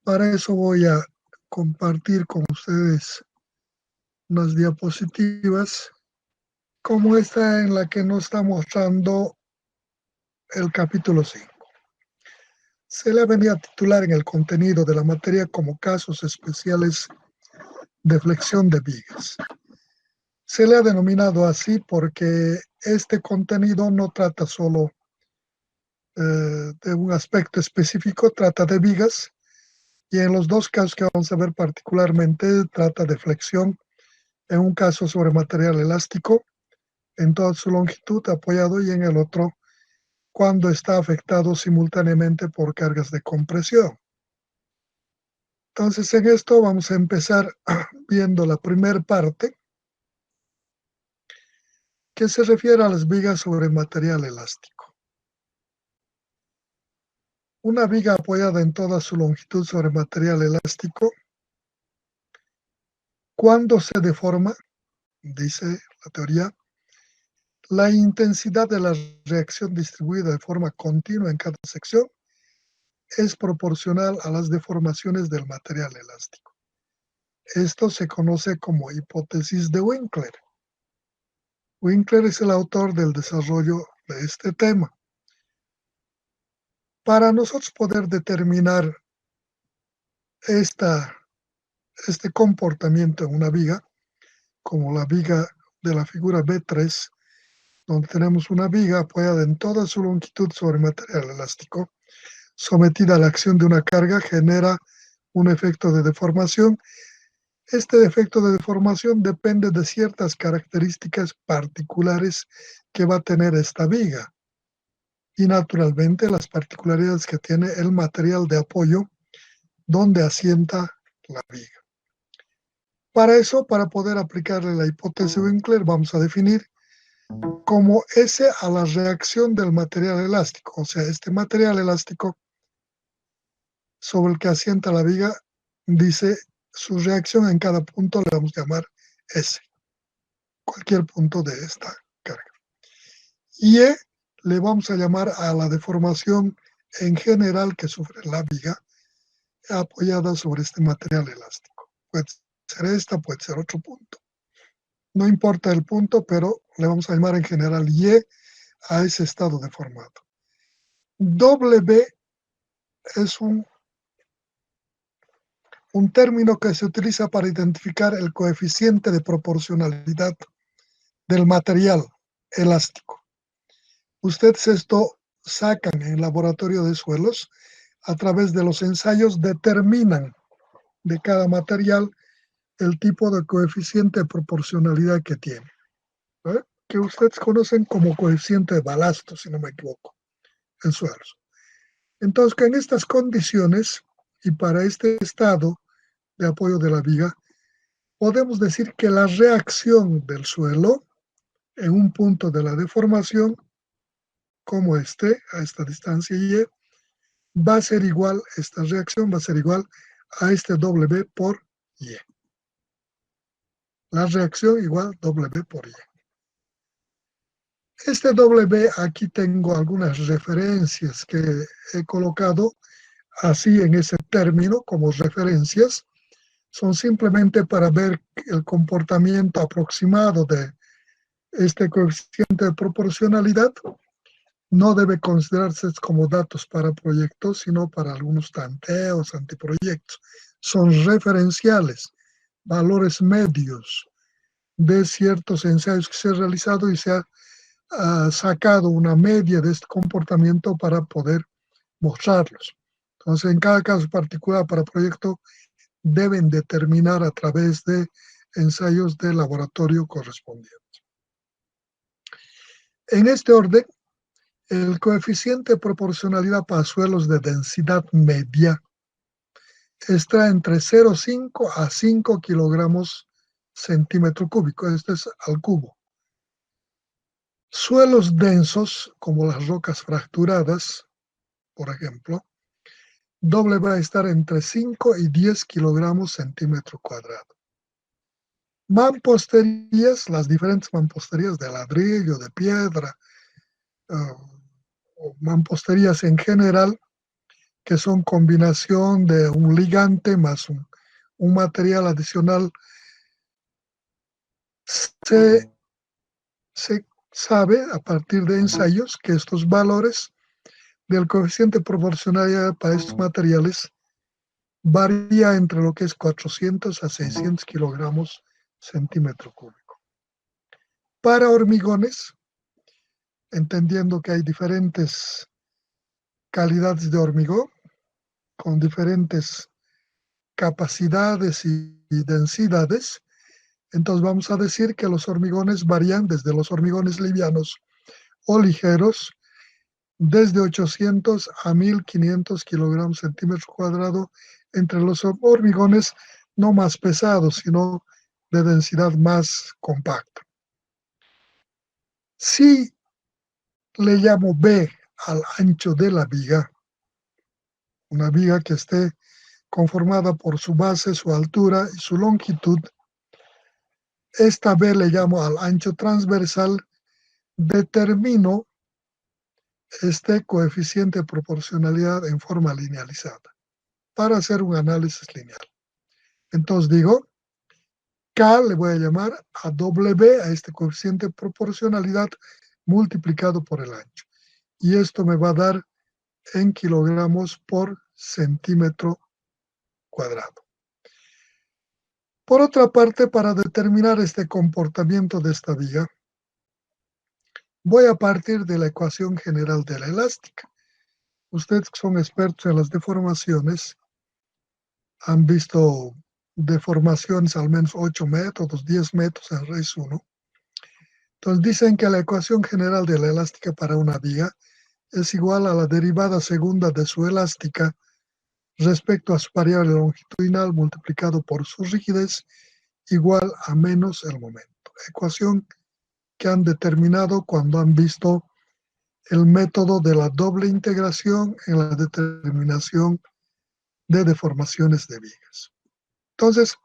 Para eso voy a compartir con ustedes unas diapositivas como esta en la que nos está mostrando el capítulo 5. Se le venía a titular en el contenido de la materia como casos especiales de flexión de vigas. Se le ha denominado así porque este contenido no trata solo de un aspecto específico, trata de vigas, y en los dos casos que vamos a ver particularmente trata de flexión, en un caso sobre material elástico en toda su longitud apoyado, y en el otro cuando está afectado simultáneamente por cargas de compresión. Entonces, en esto vamos a empezar viendo la primera parte, que se refiere a las vigas sobre material elástico. Una viga apoyada en toda su longitud sobre material elástico, cuando se deforma, dice la teoría, la intensidad de la reacción distribuida de forma continua en cada sección es proporcional a las deformaciones del material elástico. Esto se conoce como hipótesis de Winkler. Winkler es el autor del desarrollo de este tema. Para nosotros poder determinar este comportamiento en una viga, como la viga de la figura B3, donde tenemos una viga apoyada en toda su longitud sobre material elástico, sometida a la acción de una carga, genera un efecto de deformación. Este efecto de deformación depende de ciertas características particulares que va a tener esta viga y naturalmente las particularidades que tiene el material de apoyo donde asienta la viga. Para eso, para poder aplicarle la hipótesis de Winkler, vamos a definir como S a la reacción del material elástico, o sea, este material elástico sobre el que asienta la viga, dice su reacción en cada punto, le vamos a llamar S, cualquier punto de esta carga. Y E le vamos a llamar a la deformación en general que sufre la viga apoyada sobre este material elástico. Puede ser esta, puede ser otro punto. No importa el punto, pero le vamos a llamar en general Y a ese estado deformado. W es un término que se utiliza para identificar el coeficiente de proporcionalidad del material elástico. Ustedes esto sacan en el laboratorio de suelos, a través de los ensayos determinan de cada material el tipo de coeficiente de proporcionalidad que tiene, ¿eh? Que ustedes conocen como coeficiente de balasto, si no me equivoco, en suelos. Entonces, que en estas condiciones y para este estado de apoyo de la viga, podemos decir que la reacción del suelo en un punto de la deformación, como a esta distancia Y, va a ser igual, esta reacción va a ser igual a este W por Y. La reacción igual W por Y. Este W, aquí tengo algunas referencias que he colocado así en ese término como referencias. Son simplemente para ver el comportamiento aproximado de este coeficiente de proporcionalidad. No debe considerarse como datos para proyectos, sino para algunos tanteos, anteproyectos. Son referenciales, valores medios de ciertos ensayos que se han realizado y se ha sacado una media de este comportamiento para poder mostrarlos. Entonces, en cada caso particular para proyecto, deben determinar a través de ensayos de laboratorio correspondientes. En este orden, el coeficiente de proporcionalidad para suelos de densidad media está entre 0,5 a 5 kilogramos centímetro cúbico, este es al cubo. Suelos densos, como las rocas fracturadas, por ejemplo, W va a estar entre 5 y 10 kilogramos centímetro cuadrado. Mamposterías, las diferentes mamposterías de ladrillo, de piedra, o mamposterías en general, que son combinación de un ligante más un material adicional, se sabe a partir de ensayos que estos valores del coeficiente de proporcionalidad para estos materiales varía entre lo que es 400 a 600 kilogramos centímetro cúbico. Para hormigones, entendiendo que hay diferentes calidades de hormigón con diferentes capacidades y densidades, entonces vamos a decir que los hormigones varían desde los hormigones livianos o ligeros, desde 800 a 1500 kilogramos centímetro cuadrado, entre los hormigones no más pesados, sino de densidad más compacta. Si le llamo B al ancho de la viga, una viga que esté conformada por su base, su altura y su longitud, esta B le llamo al ancho transversal, determino este coeficiente de proporcionalidad en forma linealizada para hacer un análisis lineal. Entonces digo, K le voy a llamar a W, a este coeficiente de proporcionalidad multiplicado por el ancho. Y esto me va a dar en kilogramos por centímetro cuadrado. Por otra parte, para determinar este comportamiento de esta viga, voy a partir de la ecuación general de la elástica. Ustedes que son expertos en las deformaciones, han visto deformaciones al menos 8 metros, 10 metros en raíz 1. Entonces dicen que la ecuación general de la elástica para una viga es igual a la derivada segunda de su elástica respecto a su variable longitudinal multiplicado por su rigidez igual a menos el momento. Ecuación que han determinado cuando han visto el método de la doble integración en la determinación de deformaciones de vigas. Entonces,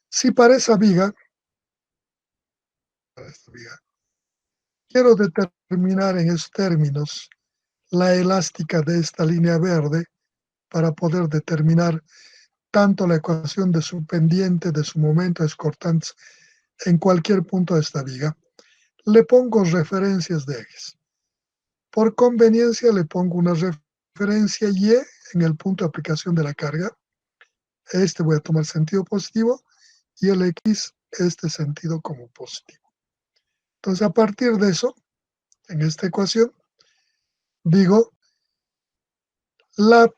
si para esta viga, quiero determinar en esos términos la elástica de esta línea verde para poder determinar tanto la ecuación de su pendiente, de su momento de cortantes en cualquier punto de esta viga, le pongo referencias de ejes. Por conveniencia le pongo una referencia Y en el punto de aplicación de la carga. Este voy a tomar sentido positivo y el X este sentido como positivo. Entonces, a partir de eso, en esta ecuación, digo, la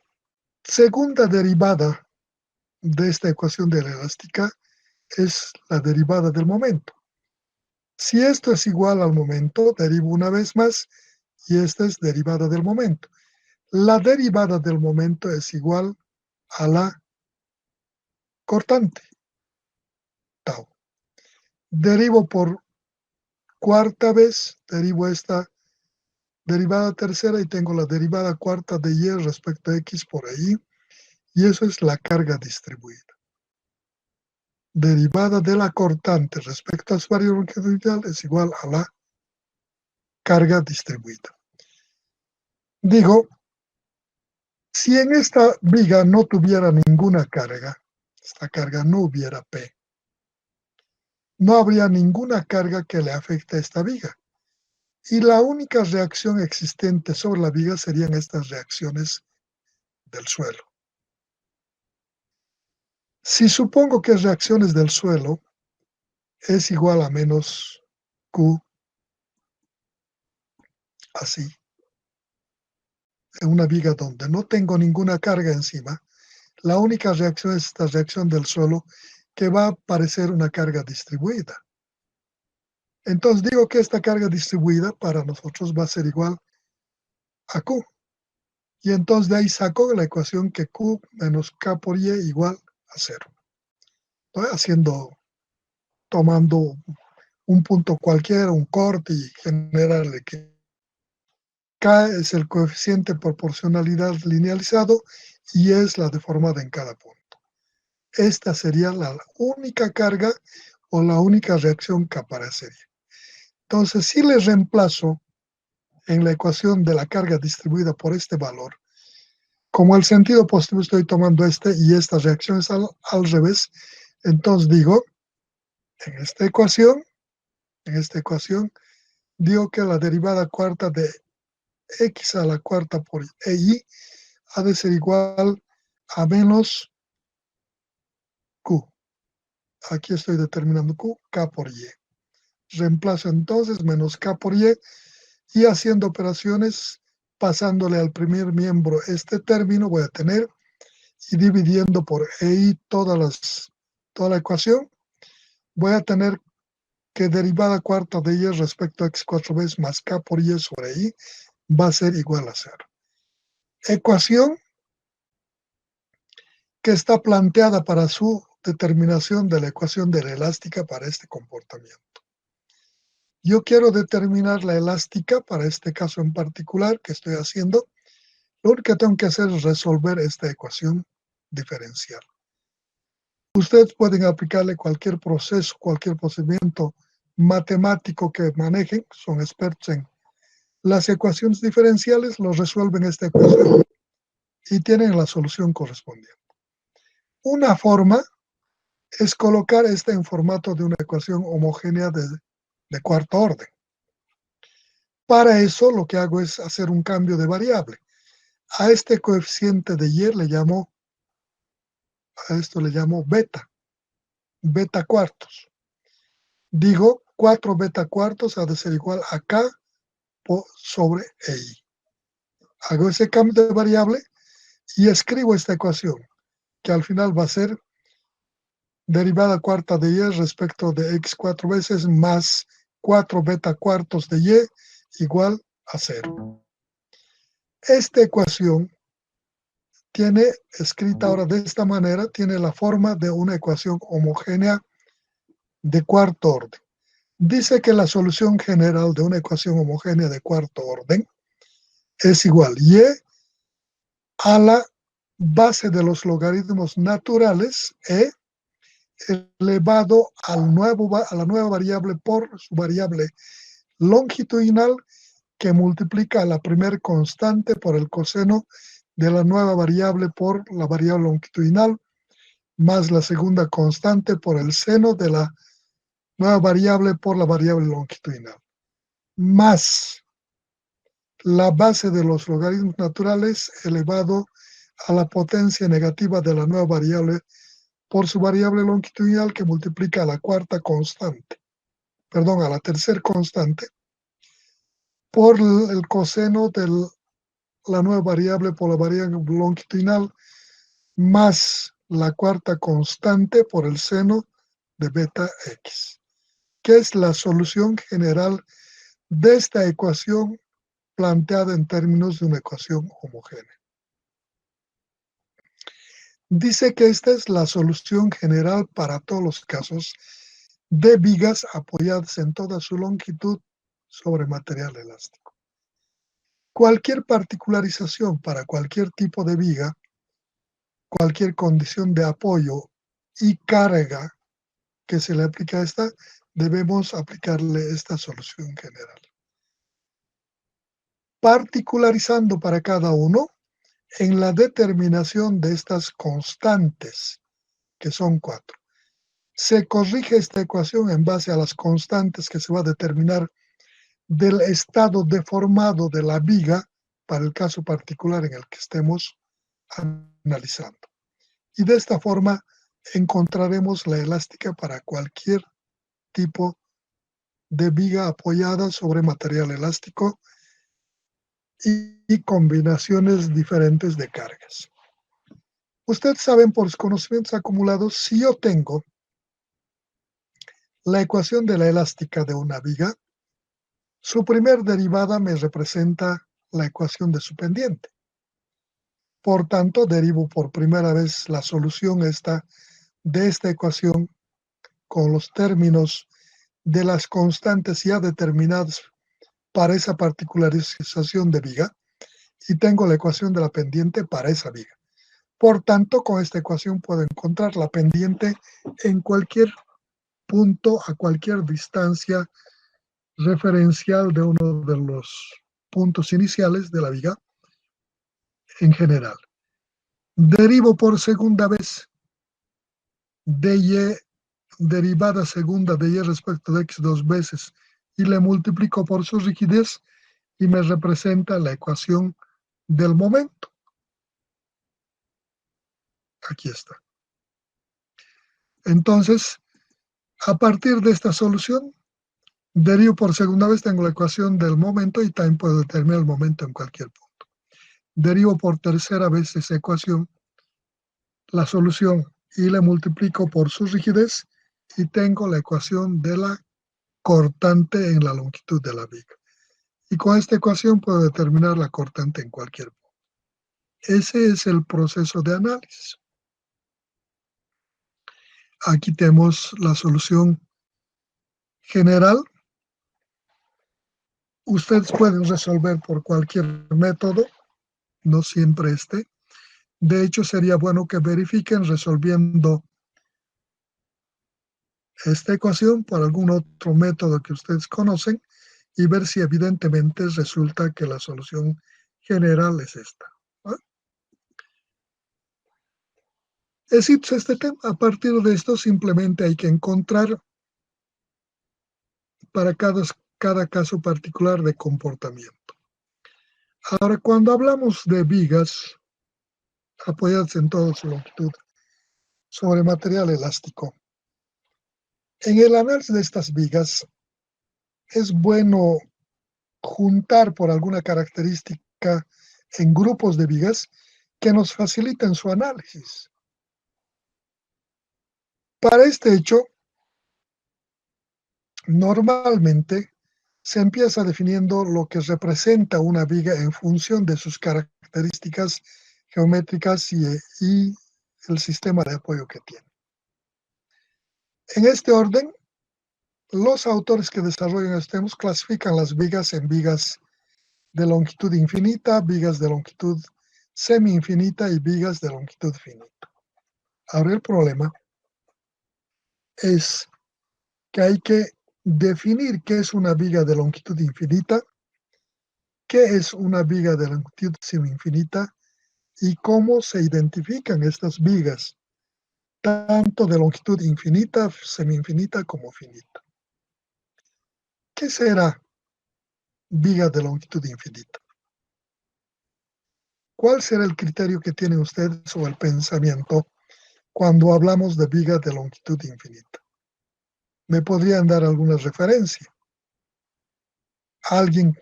segunda derivada de esta ecuación de la elástica es la derivada del momento. Si esto es igual al momento, derivo una vez más y esta es derivada del momento. La derivada del momento es igual a la cortante, tau. Derivo por cuarta vez, derivo esta derivada tercera y tengo la derivada cuarta de Y respecto a X por ahí, y eso es la carga distribuida. Derivada de la cortante respecto a su variable longitudinal es igual a la carga distribuida. Digo, si en esta viga no tuviera ninguna carga, esta carga no hubiera P, no habría ninguna carga que le afecte a esta viga. Y la única reacción existente sobre la viga serían estas reacciones del suelo. Si supongo que reacciones del suelo es igual a menos Q, así, en una viga donde no tengo ninguna carga encima, la única reacción es esta reacción del suelo que va a parecer una carga distribuida. Entonces digo que esta carga distribuida para nosotros va a ser igual a Q. Y entonces de ahí saco la ecuación que Q menos K por Y igual a 0. Estoy tomando un punto cualquiera, un corte y generarle que K es el coeficiente de proporcionalidad linealizado y es la deformada en cada punto. Esta sería la única carga o la única reacción que aparecería. Entonces, si le reemplazo en la ecuación de la carga distribuida por este valor, Como el sentido positivo estoy tomando este y esta reacción es al revés, entonces digo, en esta ecuación, digo que la derivada cuarta de x a la cuarta por y ha de ser igual a menos q. Aquí estoy determinando q, k por y. Reemplazo entonces menos k por y haciendo operaciones, pasándole al primer miembro este término, voy a tener, y dividiendo por i toda la ecuación, voy a tener que derivada cuarta de y respecto a x 4 veces más k por y sobre i va a ser igual a 0. Ecuación que está planteada para su determinación de la ecuación de la elástica para este comportamiento. Yo quiero determinar la elástica para este caso en particular que estoy haciendo. Lo único que tengo que hacer es resolver esta ecuación diferencial. Ustedes pueden aplicarle cualquier proceso, cualquier procedimiento matemático que manejen, son expertos en las ecuaciones diferenciales, lo resuelven esta ecuación y tienen la solución correspondiente. Una forma es colocar esta en formato de una ecuación homogénea de cuarto orden. Para eso lo que hago es hacer un cambio de variable. A este coeficiente de y esto le llamo beta cuartos. Digo, 4 beta cuartos ha de ser igual a k sobre i. Hago ese cambio de variable y escribo esta ecuación, que al final va a ser derivada cuarta de y respecto de x 4 veces más 4 beta cuartos de y igual a 0. Esta ecuación tiene, escrita ahora de esta manera, tiene la forma de una ecuación homogénea de cuarto orden. Dice que la solución general de una ecuación homogénea de cuarto orden es igual y a la base de los logaritmos naturales e elevado a la nueva variable por su variable longitudinal que multiplica a la primer constante por el coseno de la nueva variable por la variable longitudinal más la segunda constante por el seno de la nueva variable por la variable longitudinal, más la base de los logaritmos naturales elevado a la potencia negativa de la nueva variable por su variable longitudinal que multiplica a la cuarta constante, perdón, a la tercera constante, por el coseno de la nueva variable por la variable longitudinal, más la cuarta constante por el seno de beta x, que es la solución general de esta ecuación planteada en términos de una ecuación homogénea. Dice que esta es la solución general para todos los casos de vigas apoyadas en toda su longitud sobre material elástico. Cualquier particularización para cualquier tipo de viga, cualquier condición de apoyo y carga que se le aplica a esta, debemos aplicarle esta solución general. Particularizando para cada uno, en la determinación de estas constantes, que son 4. Se corrige esta ecuación en base a las constantes que se va a determinar del estado deformado de la viga para el caso particular en el que estemos analizando. Y de esta forma encontraremos la elástica para cualquier tipo de viga apoyada sobre material elástico y combinaciones diferentes de cargas. Ustedes saben por sus conocimientos acumulados, si yo tengo la ecuación de la elástica de una viga, su primer derivada me representa la ecuación de su pendiente. Por tanto, derivo por primera vez la solución de esta ecuación con los términos de las constantes ya determinadas para esa particularización de viga y tengo la ecuación de la pendiente para esa viga. Por tanto, con esta ecuación puedo encontrar la pendiente en cualquier punto, a cualquier distancia referencial de uno de los puntos iniciales de la viga en general. Derivo por segunda vez dy derivada segunda de y respecto de x 2 veces y le multiplico por su rigidez y me representa la ecuación del momento. Aquí está. Entonces, a partir de esta solución, derivo por segunda vez, tengo la ecuación del momento y también puedo determinar el momento en cualquier punto. Derivo por tercera vez esa ecuación, la solución, y le multiplico por su rigidez y tengo la ecuación de la cortante en la longitud de la viga. Y con esta ecuación puedo determinar la cortante en cualquier punto. Ese es el proceso de análisis. Aquí tenemos la solución general. Ustedes pueden resolver por cualquier método, no siempre este. De hecho, sería bueno que verifiquen resolviendo esta ecuación por algún otro método que ustedes conocen y ver si evidentemente resulta que la solución general es esta. Es este tema. A partir de esto simplemente hay que encontrar para cada caso particular de comportamiento. Ahora, cuando hablamos de vigas apoyadas en toda su longitud sobre material elástico, en el análisis de estas vigas es bueno juntar por alguna característica en grupos de vigas que nos faciliten su análisis. Para este hecho, normalmente se empieza definiendo lo que representa una viga en función de sus características geométricas y el sistema de apoyo que tiene. En este orden, los autores que desarrollan estos temas clasifican las vigas en vigas de longitud infinita, vigas de longitud semi-infinita y vigas de longitud finita. Ahora el problema es que hay que definir qué es una viga de longitud infinita, qué es una viga de longitud semi-infinita y cómo se identifican estas vigas, tanto de longitud infinita, semi-infinita como finita. ¿Qué será viga de longitud infinita? ¿Cuál será el criterio que tienen ustedes o el pensamiento cuando hablamos de viga de longitud infinita? ¿Me podrían dar alguna referencia? ¿Alguien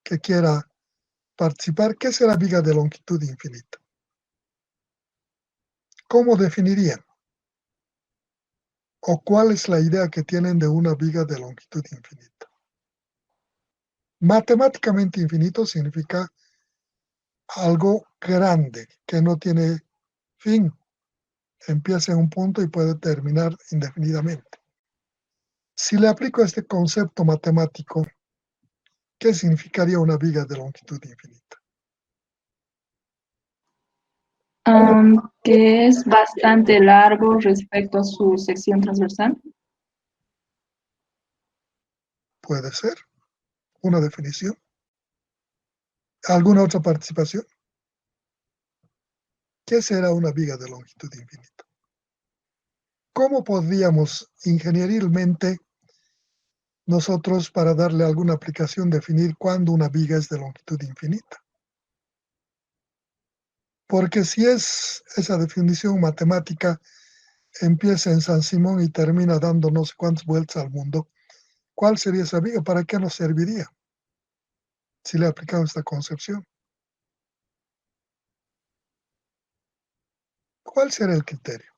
que quiera participar? ¿Qué será viga de longitud infinita? ¿Cómo definirían? ¿O cuál es la idea que tienen de una viga de longitud infinita? Matemáticamente infinito significa algo grande, que no tiene fin. Empieza en un punto y puede terminar indefinidamente. Si le aplico este concepto matemático, ¿qué significaría una viga de longitud infinita? Que es bastante largo respecto a su sección transversal. Puede ser una definición. ¿Alguna otra participación? ¿Qué será una viga de longitud infinita? ¿Cómo podríamos ingenierilmente nosotros, para darle alguna aplicación, definir cuándo una viga es de longitud infinita? Porque si es esa definición matemática, empieza en San Simón y termina dando no sé cuántas vueltas al mundo, ¿cuál sería esa viga? ¿Para qué nos serviría si le aplicamos esta concepción? ¿Cuál será el criterio?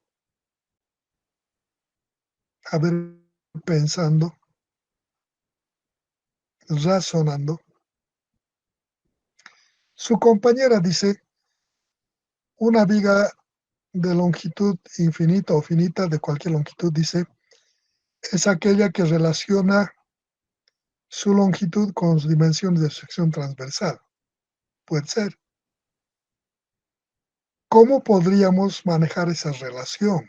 A ver, pensando, razonando. Su compañera dice, una viga de longitud infinita o finita, de cualquier longitud, dice, es aquella que relaciona su longitud con sus dimensiones de sección transversal. Puede ser. ¿Cómo podríamos manejar esa relación?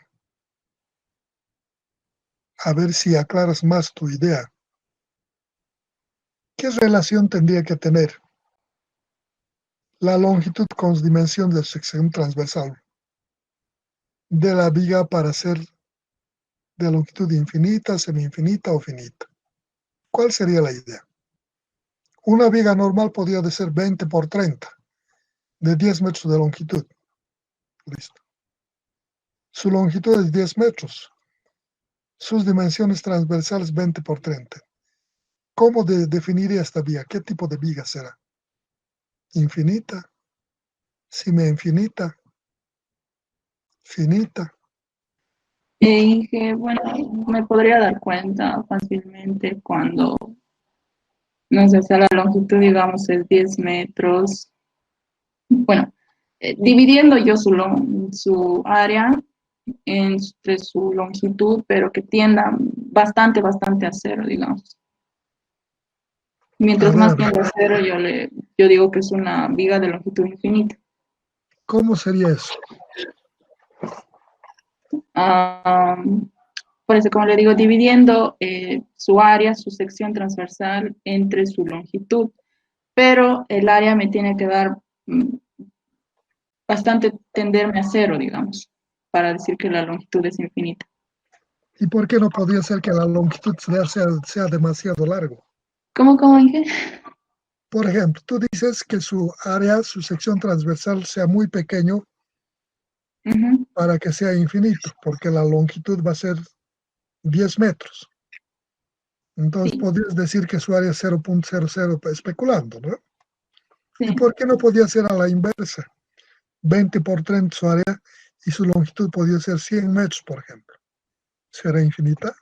A ver si aclaras más tu idea. ¿Qué relación tendría que tener la longitud con sus dimensiones de sección transversal? de la viga para ser de longitud infinita, semi-infinita o finita. ¿Cuál sería la idea? Una viga normal podría ser 20 por 30, de 10 metros de longitud. Listo. Su longitud es 10 metros. Sus dimensiones transversales 20 por 30. ¿Cómo definiría esta viga? ¿Qué tipo de viga será? ¿Infinita? ¿Semi-infinita? ¿Finita? Y que, bueno, me podría dar cuenta fácilmente cuando, no sé, si la longitud, digamos, es 10 metros. Bueno, dividiendo yo su área entre su longitud, pero que tienda bastante a cero, digamos. A Mientras más ver, tienda a cero, yo digo que es una viga de longitud infinita. ¿cómo sería eso? Ah, por eso, como le digo, dividiendo su área, su sección transversal entre su longitud, pero el área me tiene que dar bastante tenderme a cero, digamos, para decir que la longitud es infinita. ¿Y por qué no podría ser que la longitud sea demasiado largo? ¿Cómo dije? Por ejemplo, tú dices que su área, su sección transversal sea muy pequeño Ujú, para que sea infinito, porque la longitud va a ser 10 metros. Entonces sí, podrías decir que su área es 0.00 especulando, ¿no? ¿Y sí. por qué no podía ser a la inversa? 20 por 30 su área y su longitud podría ser 100 metros, por ejemplo. ¿Será infinita?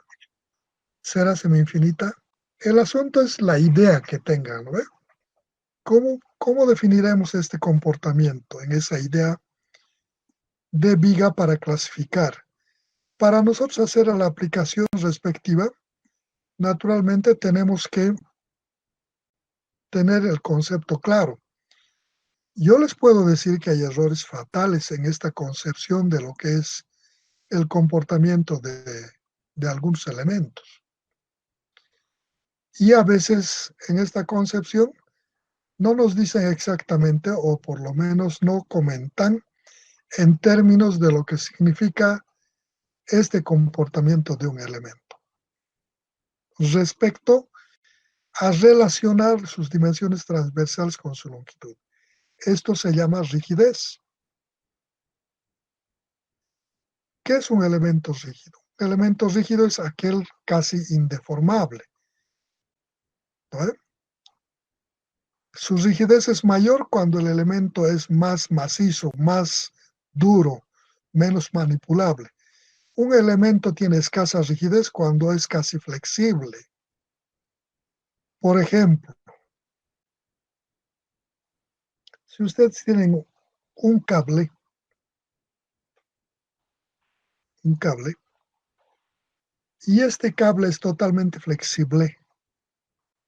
¿Será semi-infinita? El asunto es la idea que tengan, ¿no? ¿Cómo definiremos este comportamiento en esa idea de viga para clasificar? Para nosotros hacer la aplicación respectiva, naturalmente tenemos que tener el concepto claro. Yo les puedo decir que hay errores fatales en esta concepción de lo que es el comportamiento de algunos elementos. Y a veces en esta concepción no nos dicen exactamente, o por lo menos no comentan en términos de lo que significa este comportamiento de un elemento respecto a relacionar sus dimensiones transversales con su longitud. Esto se llama rigidez. ¿Qué es un elemento rígido? Un elemento rígido es aquel casi indeformable, ¿no? Su rigidez es mayor cuando el elemento es más macizo, más duro, menos manipulable. Un elemento tiene escasa rigidez cuando es casi flexible. Por ejemplo, si ustedes tienen un cable, y este cable es totalmente flexible,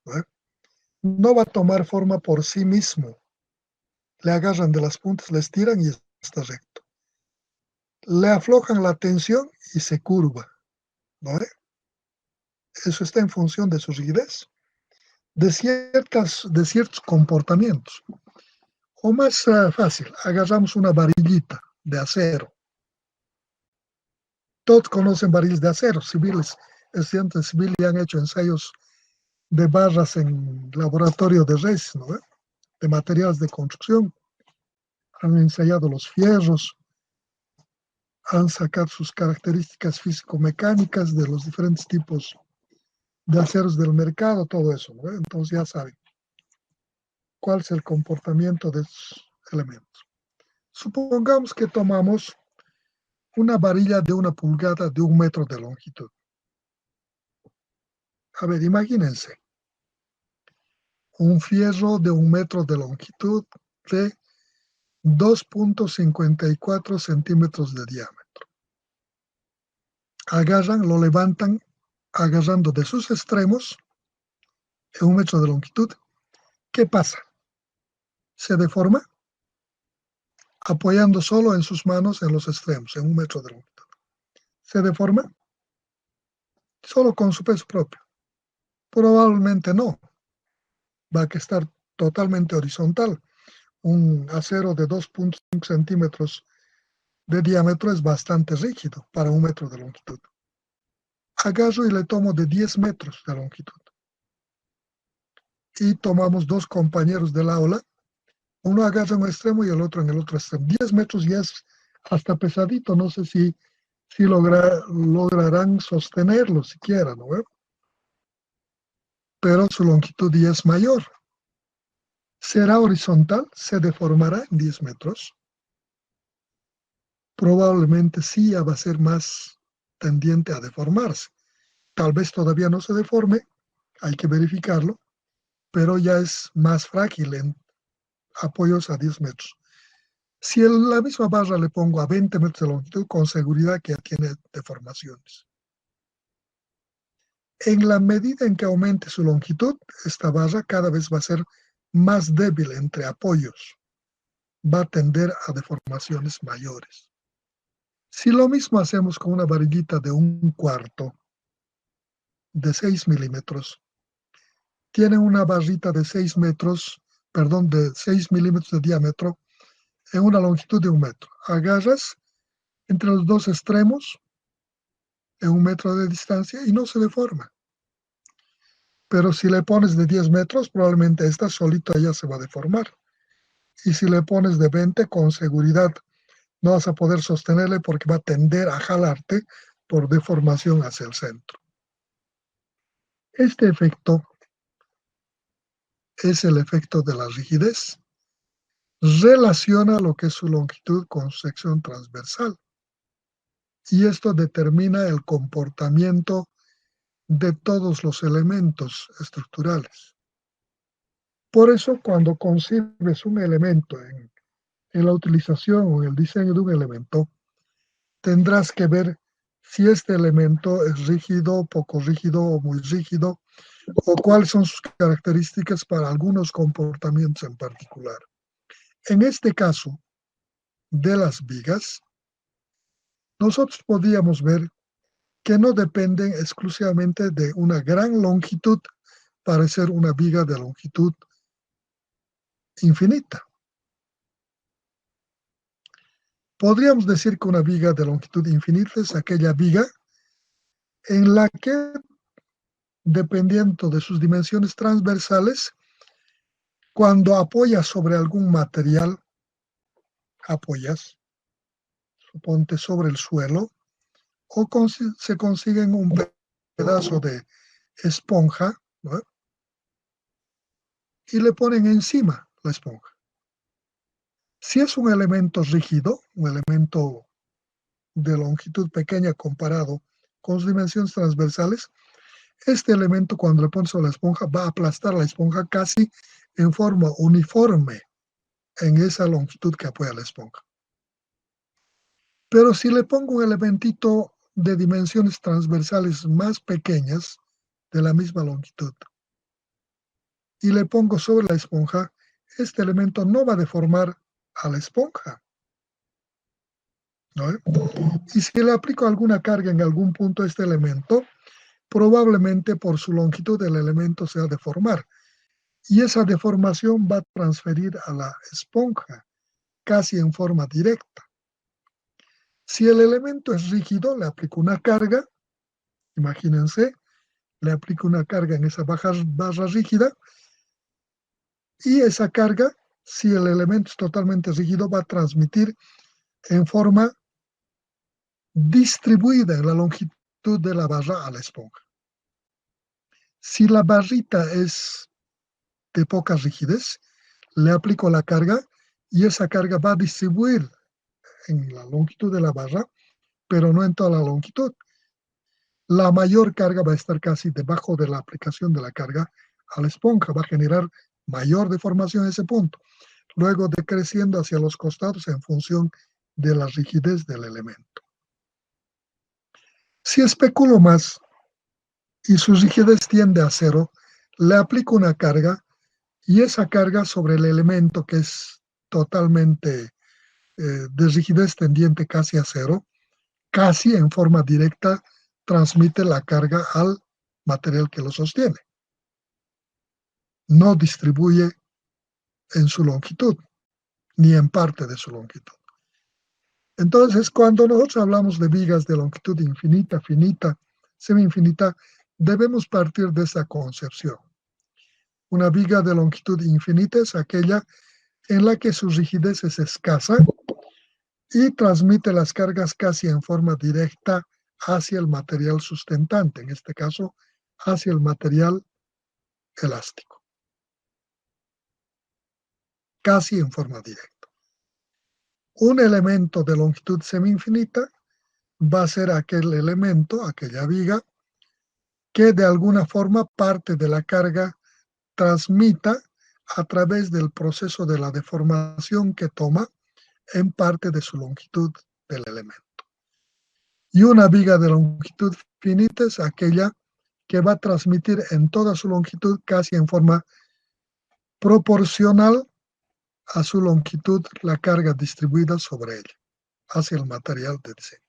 ¿no? No va a tomar forma por sí mismo. Le agarran de las puntas, le estiran y está recto. Le aflojan la tensión y se curva, ¿no? Eso está en función de su rigidez, de ciertos comportamientos. O más fácil, agarramos una varillita de acero. Todos conocen varillas de acero, civiles, estudiantes civiles ya han hecho ensayos de barras en laboratorio de redes, ¿no? De materiales de construcción. Han ensayado los fierros, han sacado sus características físico-mecánicas de los diferentes tipos de aceros del mercado, todo eso, ¿no? Entonces ya saben cuál es el comportamiento de esos elementos. Supongamos que tomamos una varilla de 1 pulgada de 1 metro de longitud. A ver, imagínense, un fierro de 1 metro de longitud de 2.54 centímetros de diámetro. Agarran, lo levantan agarrando de sus extremos en 1 metro de longitud. ¿Qué pasa? Se deforma apoyando solo en sus manos en los extremos, en 1 metro de longitud. Se deforma solo con su peso propio. Probablemente no. Va a estar totalmente horizontal. Un acero de 2.5 centímetros de diámetro es bastante rígido para 1 metro de longitud. Agarro y le tomo de 10 metros de longitud. Y tomamos 2 compañeros de la aula, uno agarra en un extremo y el otro en el otro extremo. 10 metros ya es hasta pesadito, no sé si lograrán sostenerlo siquiera, ¿no? Pero su longitud ya es mayor. ¿Será horizontal? ¿Se deformará en 10 metros? Probablemente sí, ya va a ser más tendiente a deformarse. Tal vez todavía no se deforme, hay que verificarlo, pero ya es más frágil en apoyos a 10 metros. Si la misma barra le pongo a 20 metros de longitud, con seguridad que ya tiene deformaciones. En la medida en que aumente su longitud, esta barra cada vez va a ser más débil entre apoyos. Va a tender a deformaciones mayores. Si lo mismo hacemos con una varillita de 1/4, de 6 milímetros, tiene una barrita de 6 metros, perdón, de 6 milímetros de diámetro en una longitud de 1 metro. Agarras entre los dos extremos en 1 metro de distancia y no se deforma. Pero si le pones de 10 metros, probablemente esta solita ya se va a deformar. Y si le pones de 20, con seguridad no vas a poder sostenerle porque va a tender a jalarte por deformación hacia el centro. Este efecto es el efecto de la rigidez. Relaciona lo que es su longitud con su sección transversal. Y esto determina el comportamiento de todos los elementos estructurales. Por eso, cuando concibes un elemento en la utilización o en el diseño de un elemento, tendrás que ver si este elemento es rígido, poco rígido o muy rígido, o cuáles son sus características para algunos comportamientos en particular. En este caso de las vigas, nosotros podríamos ver que no dependen exclusivamente de una gran longitud para ser una viga de longitud infinita. Podríamos decir que una viga de longitud infinita es aquella viga en la que, dependiendo de sus dimensiones transversales, cuando apoyas sobre algún material, suponte sobre el suelo, o se consiguen un pedazo de esponja, ¿no? Y le ponen encima la esponja. Si es un elemento rígido, un elemento de longitud pequeña comparado con sus dimensiones transversales, este elemento cuando le pones sobre la esponja va a aplastar la esponja casi en forma uniforme en esa longitud que apoya la esponja. Pero si le pongo un elementito de dimensiones transversales más pequeñas, de la misma longitud, y le pongo sobre la esponja, este elemento no va a deformar a la esponja, ¿no? Y si le aplico alguna carga en algún punto a este elemento, probablemente por su longitud el elemento se va a deformar. Y esa deformación va a transferir a la esponja, casi en forma directa. Si el elemento es rígido, le aplico una carga, imagínense, le aplico una carga en esa barra rígida, y esa carga, si el elemento es totalmente rígido, va a transmitir en forma distribuida en la longitud de la barra a la esponja. Si la barrita es de poca rigidez, le aplico la carga y esa carga va a distribuir en la longitud de la barra, pero no en toda la longitud. La mayor carga va a estar casi debajo de la aplicación de la carga a la esponja, va a generar mayor deformación en ese punto, luego decreciendo hacia los costados en función de la rigidez del elemento. Si especulo más y su rigidez tiende a 0, le aplico una carga y esa carga sobre el elemento que es totalmente de rigidez tendiente casi a 0, casi en forma directa transmite la carga al material que lo sostiene. No distribuye en su longitud, ni en parte de su longitud. Entonces, cuando nosotros hablamos de vigas de longitud infinita, finita, semi-infinita, debemos partir de esa concepción. Una viga de longitud infinita es aquella en la que su rigidez es escasa y transmite las cargas casi en forma directa hacia el material sustentante, en este caso, hacia el material elástico, casi en forma directa. Un elemento de longitud semi-infinita va a ser aquel elemento, aquella viga, que de alguna forma parte de la carga transmita a través del proceso de la deformación que toma en parte de su longitud del elemento. Y una viga de longitud finita es aquella que va a transmitir en toda su longitud casi en forma proporcional a su longitud la carga distribuida sobre ella, hacia el material de diseño.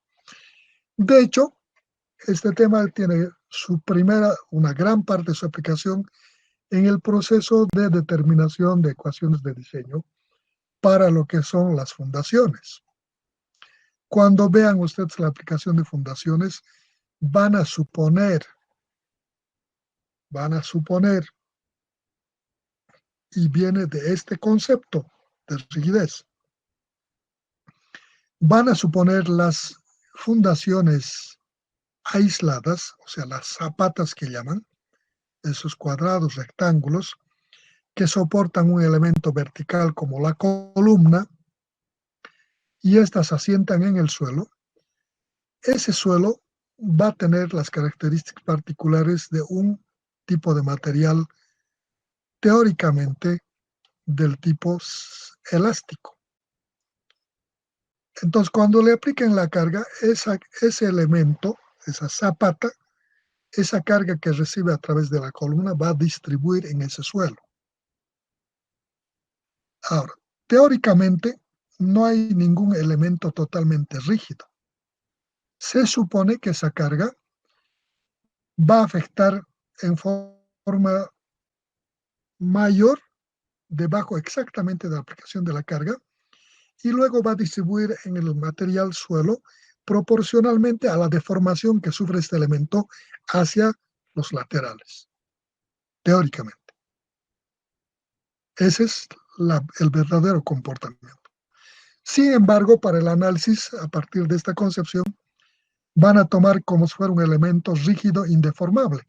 De hecho, este tema tiene una gran parte de su aplicación en el proceso de determinación de ecuaciones de diseño para lo que son las fundaciones. Cuando vean ustedes la aplicación de fundaciones, van a suponer, y viene de este concepto de rigidez, van a suponer las fundaciones aisladas, o sea, las zapatas que llaman, esos cuadrados, rectángulos, que soportan un elemento vertical como la columna, y éstas asientan en el suelo. Ese suelo va a tener las características particulares de un tipo de material teóricamente del tipo elástico. Entonces, cuando le apliquen la carga, ese elemento, esa zapata, esa carga que recibe a través de la columna va a distribuir en ese suelo. Ahora, teóricamente, no hay ningún elemento totalmente rígido. Se supone que esa carga va a afectar en forma mayor debajo exactamente de la aplicación de la carga y luego va a distribuir en el material suelo proporcionalmente a la deformación que sufre este elemento hacia los laterales, teóricamente. Ese es el verdadero comportamiento. Sin embargo, para el análisis, a partir de esta concepción, van a tomar como si fuera un elemento rígido indeformable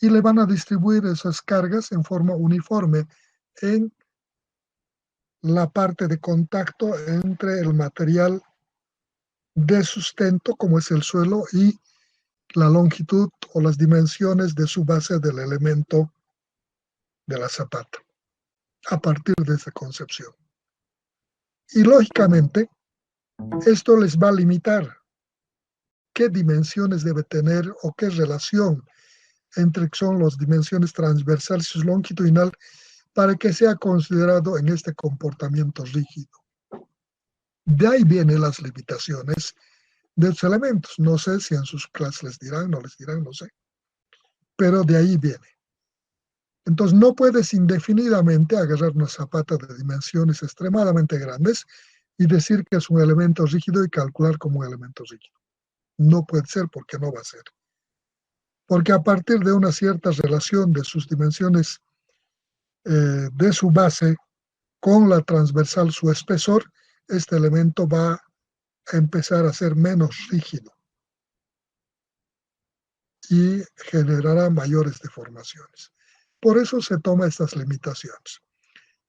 y le van a distribuir esas cargas en forma uniforme en la parte de contacto entre el material de sustento, como es el suelo, y la longitud o las dimensiones de su base del elemento de la zapata, a partir de esa concepción. Y lógicamente, esto les va a limitar qué dimensiones debe tener o qué relación entre son las dimensiones transversales y longitudinal para que sea considerado en este comportamiento rígido. De ahí vienen las limitaciones de los elementos. No sé si en sus clases les dirán, no les dirán, no sé. Pero de ahí viene. Entonces no puedes indefinidamente agarrar una zapata de dimensiones extremadamente grandes y decir que es un elemento rígido y calcular como un elemento rígido. No puede ser porque no va a ser. Porque a partir de una cierta relación de sus dimensiones de su base con la transversal, su espesor, este elemento va a empezar a ser menos rígido y generará mayores deformaciones. Por eso se toma estas limitaciones.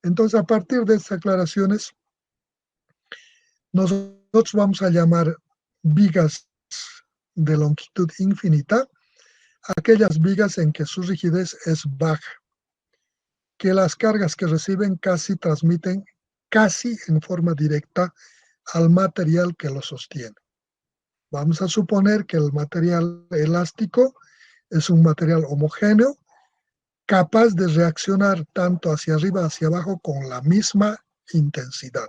Entonces, a partir de estas aclaraciones, nosotros vamos a llamar vigas de longitud infinita aquellas vigas en que su rigidez es baja, que las cargas que reciben casi transmiten casi en forma directa al material que lo sostiene. Vamos a suponer que el material elástico es un material homogéneo, capaz de reaccionar tanto hacia arriba hacia abajo con la misma intensidad.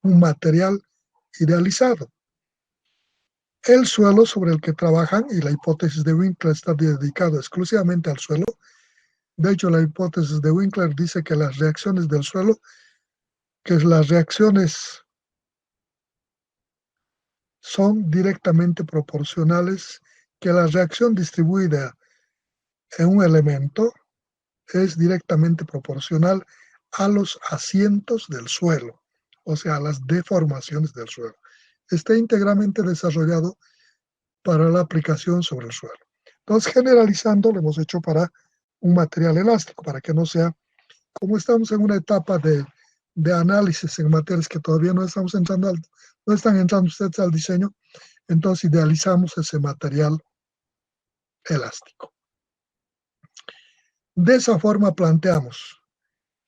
Un material idealizado. El suelo sobre el que trabajan, y la hipótesis de Winkler está dedicado exclusivamente al suelo. De hecho, la hipótesis de Winkler dice que las reacciones del suelo, que las reacciones son directamente proporcionales, que la reacción distribuida en un elemento es directamente proporcional a los asientos del suelo, o sea, a las deformaciones del suelo. Está íntegramente desarrollado para la aplicación sobre el suelo. Entonces, generalizando, lo hemos hecho para un material elástico, para que no sea, como estamos en una etapa de análisis en materias que todavía no estamos entrando no están entrando ustedes al diseño, entonces idealizamos ese material elástico. De esa forma planteamos,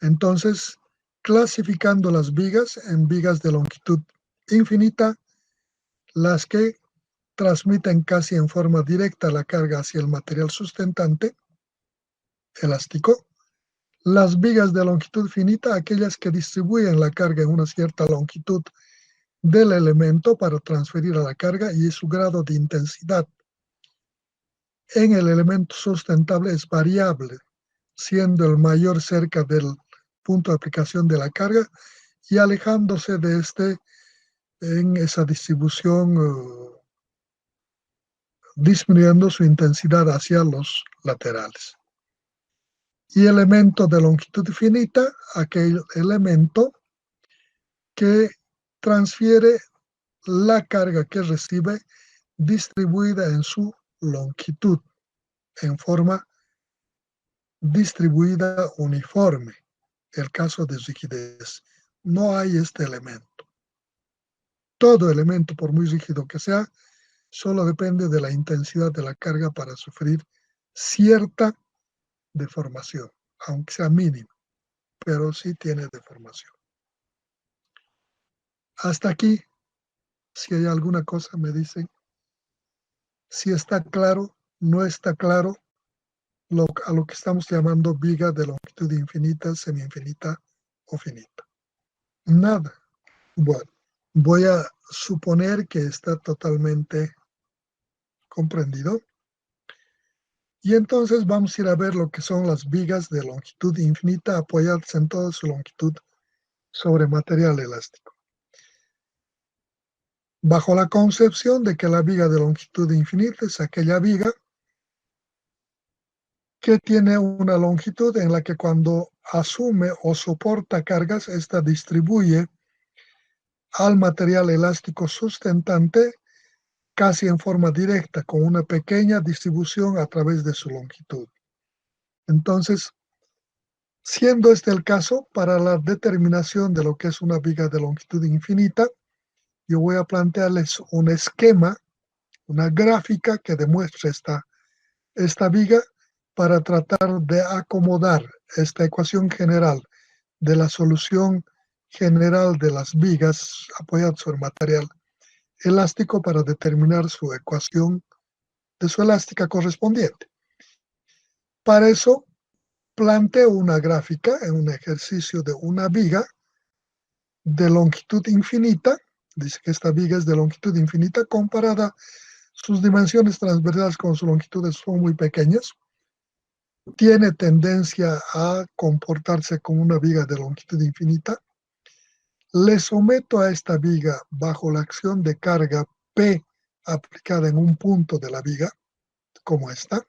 entonces, clasificando las vigas en vigas de longitud infinita, las que transmiten casi en forma directa la carga hacia el material sustentante, elástico. Las vigas de longitud finita, aquellas que distribuyen la carga en una cierta longitud del elemento para transferir a la carga y su grado de intensidad en el elemento sustentable es variable, siendo el mayor cerca del punto de aplicación de la carga y alejándose de este en esa distribución, disminuyendo su intensidad hacia los laterales. Y elemento de longitud finita, aquel elemento que transfiere la carga que recibe distribuida en su longitud, en forma distribuida uniforme. El caso de rigidez. No hay este elemento. Todo elemento, por muy rígido que sea, solo depende de la intensidad de la carga para sufrir cierta deformación, aunque sea mínima, pero sí tiene deformación. Hasta aquí, si hay alguna cosa, me dicen. Si está claro, no está claro a lo que estamos llamando viga de longitud infinita, semi-infinita o finita. Nada. Bueno, voy a suponer que está totalmente comprendido. Y entonces vamos a ir a ver lo que son las vigas de longitud infinita apoyadas en toda su longitud sobre material elástico. Bajo la concepción de que la viga de longitud infinita es aquella viga que tiene una longitud en la que cuando asume o soporta cargas, esta distribuye al material elástico sustentante casi en forma directa, con una pequeña distribución a través de su longitud. Entonces, siendo este el caso, para la determinación de lo que es una viga de longitud infinita, yo voy a plantearles un esquema, una gráfica que demuestre esta viga para tratar de acomodar esta ecuación general de la solución general de las vigas apoyadas sobre material elástico para determinar su ecuación de su elástica correspondiente. Para eso, planteo una gráfica en un ejercicio de una viga de longitud infinita. Dice que esta viga es de longitud infinita comparada, sus dimensiones transversales con sus longitudes son muy pequeñas. Tiene tendencia a comportarse como una viga de longitud infinita. Le someto a esta viga bajo la acción de carga P aplicada en un punto de la viga, como esta.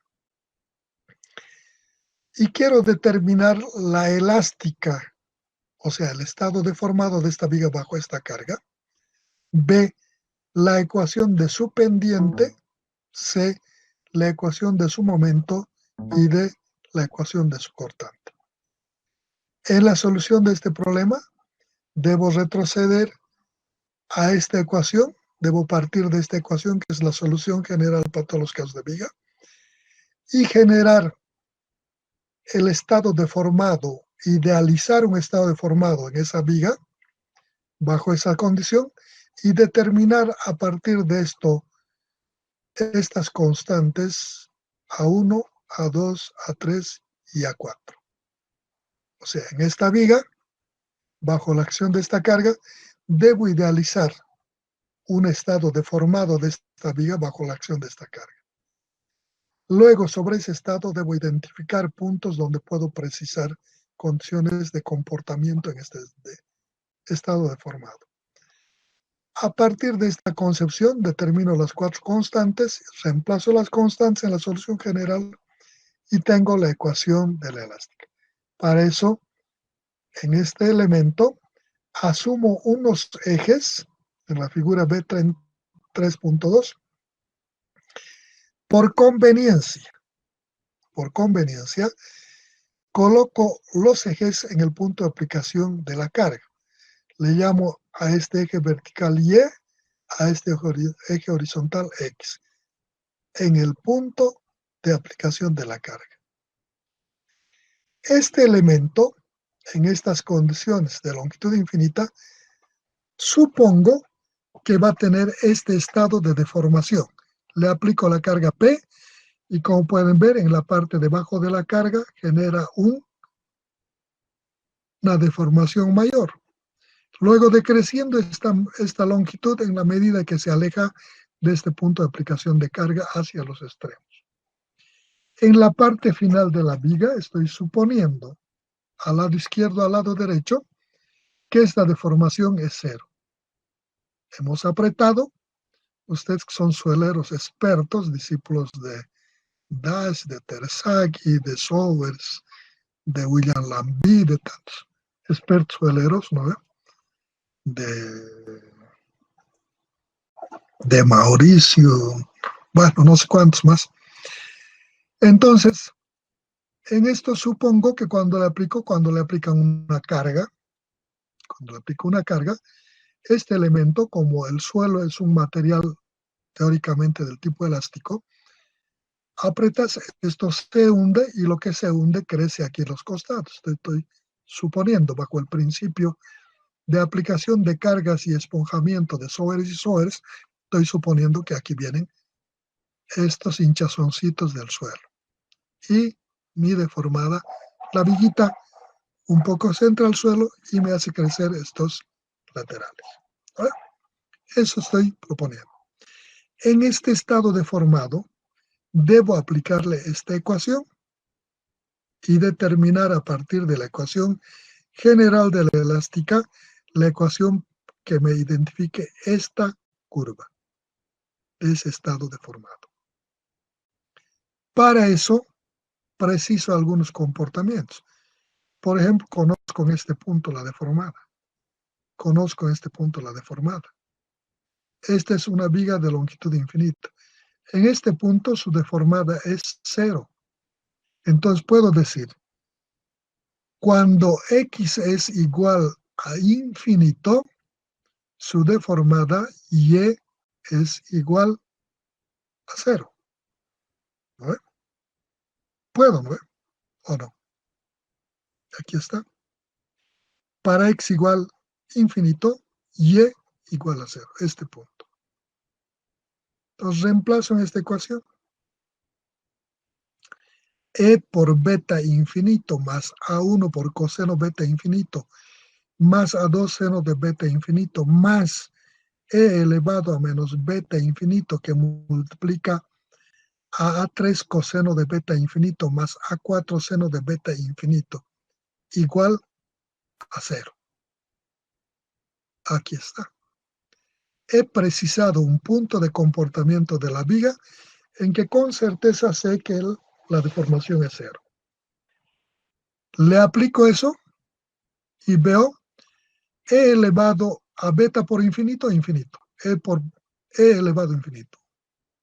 Y quiero determinar la elástica, o sea, el estado deformado de esta viga bajo esta carga. B, la ecuación de su pendiente. C, la ecuación de su momento. Y D, la ecuación de su cortante. En la solución de este problema, debo retroceder a esta ecuación, debo partir de esta ecuación, que es la solución general para todos los casos de viga, y generar el estado deformado, idealizar un estado deformado en esa viga, bajo esa condición, y determinar a partir de esto estas constantes A1, A2, A3 y A4. O sea, en esta viga, bajo la acción de esta carga, debo idealizar un estado deformado de esta viga bajo la acción de esta carga. Luego, sobre ese estado, debo identificar puntos donde puedo precisar condiciones de comportamiento en este estado deformado. A partir de esta concepción determino las 4 constantes, reemplazo las constantes en la solución general y tengo la ecuación de la elástica. Para eso, en este elemento, asumo unos ejes en la figura B3.2 por conveniencia. Por conveniencia, coloco los ejes en el punto de aplicación de la carga. Le llamo a este eje vertical Y, a este eje horizontal X, en el punto de aplicación de la carga. Este elemento, en estas condiciones de longitud infinita, supongo que va a tener este estado de deformación. Le aplico la carga P y, como pueden ver, en la parte debajo de la carga genera una deformación mayor. Luego decreciendo esta longitud en la medida que se aleja de este punto de aplicación de carga hacia los extremos. En la parte final de la viga estoy suponiendo, al lado izquierdo, al lado derecho, que esta deformación es 0. Hemos apretado, ustedes que son sueleros expertos, discípulos de Dash, de Terzaghi, de Sowers, de William Lambie, de tantos expertos sueleros, ¿no? de Mauricio, bueno, no sé cuántos más. Entonces, en esto supongo que cuando le aplican una carga, este elemento, como el suelo es un material teóricamente del tipo elástico, apretas, esto se hunde y lo que se hunde crece aquí en los costados. Estoy suponiendo, bajo el principio de aplicación de cargas y esponjamiento de Sowers y Sowers, estoy suponiendo que aquí vienen estos hinchazoncitos del suelo. Y mi deformada, la viguita un poco centra al suelo y me hace crecer estos laterales. ¿Vale? Eso estoy proponiendo. En este estado deformado, debo aplicarle esta ecuación y determinar a partir de la ecuación general de la elástica la ecuación que me identifique esta curva, ese estado deformado. Para eso, preciso algunos comportamientos. Por ejemplo, conozco en este punto la deformada. Esta es una viga de longitud infinita. En este punto su deformada es 0. Entonces puedo decir, cuando x es igual a infinito, su deformada y es igual a 0. ¿No ve? ¿Puedo, no ve? ¿O no? Aquí está. Para x igual infinito, y igual a 0. Este punto. Entonces reemplazo en esta ecuación. E por beta infinito más A1 por coseno beta infinito más A2 seno de beta infinito más E elevado a menos beta infinito que multiplica a A3 coseno de beta infinito más A4 seno de beta infinito igual a 0. Aquí está. He precisado un punto de comportamiento de la viga en que con certeza sé que la deformación es 0. Le aplico eso y veo E elevado a beta por infinito, infinito. E por E elevado a infinito,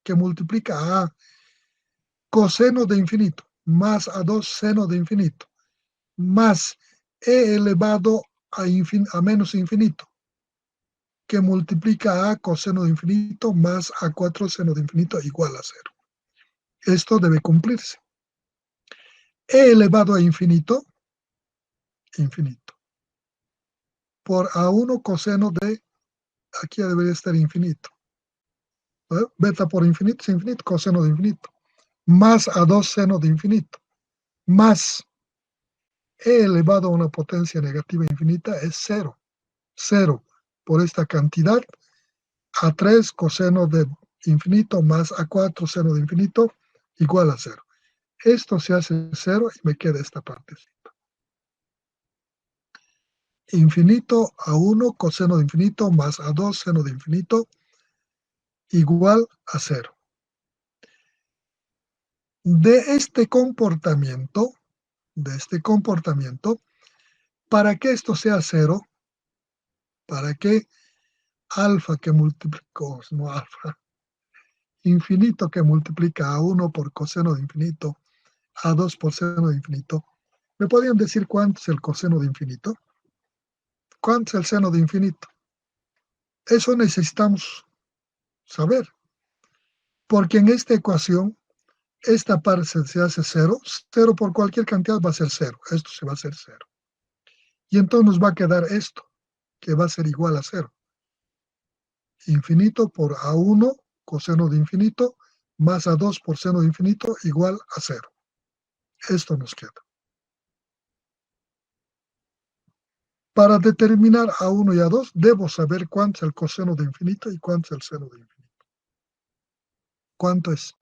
que multiplica a coseno de infinito, más A2 seno de infinito, más E elevado a menos infinito, que multiplica a coseno de infinito, más A4 seno de infinito, igual a 0. Esto debe cumplirse. E elevado a infinito, infinito, por A1 coseno de, aquí debería estar infinito. Beta por infinito es infinito, coseno de infinito, más A2 seno de infinito, más E elevado a una potencia negativa infinita es 0. 0 por esta cantidad, A3 coseno de infinito más A4 seno de infinito igual a 0. Esto se hace 0 y me queda esta partecita. infinito a 1 coseno de infinito más a 2 seno de infinito igual a 0. De este comportamiento, para que esto sea 0, para que alfa que multiplicó, no alfa, infinito que multiplica a 1 por coseno de infinito, a 2 por seno de infinito, ¿me podrían decir cuánto es el coseno de infinito? ¿Cuánto es el seno de infinito? Eso necesitamos saber, porque en esta ecuación, esta parte se hace 0, 0 por cualquier cantidad va a ser 0, esto se va a hacer 0. Y entonces nos va a quedar esto, que va a ser igual a 0. Infinito por a1 coseno de infinito más a2 por seno de infinito igual a 0. Esto nos queda. Para determinar a1 y a2, debo saber cuánto es el coseno de infinito y cuánto es el seno de infinito. ¿Cuánto es?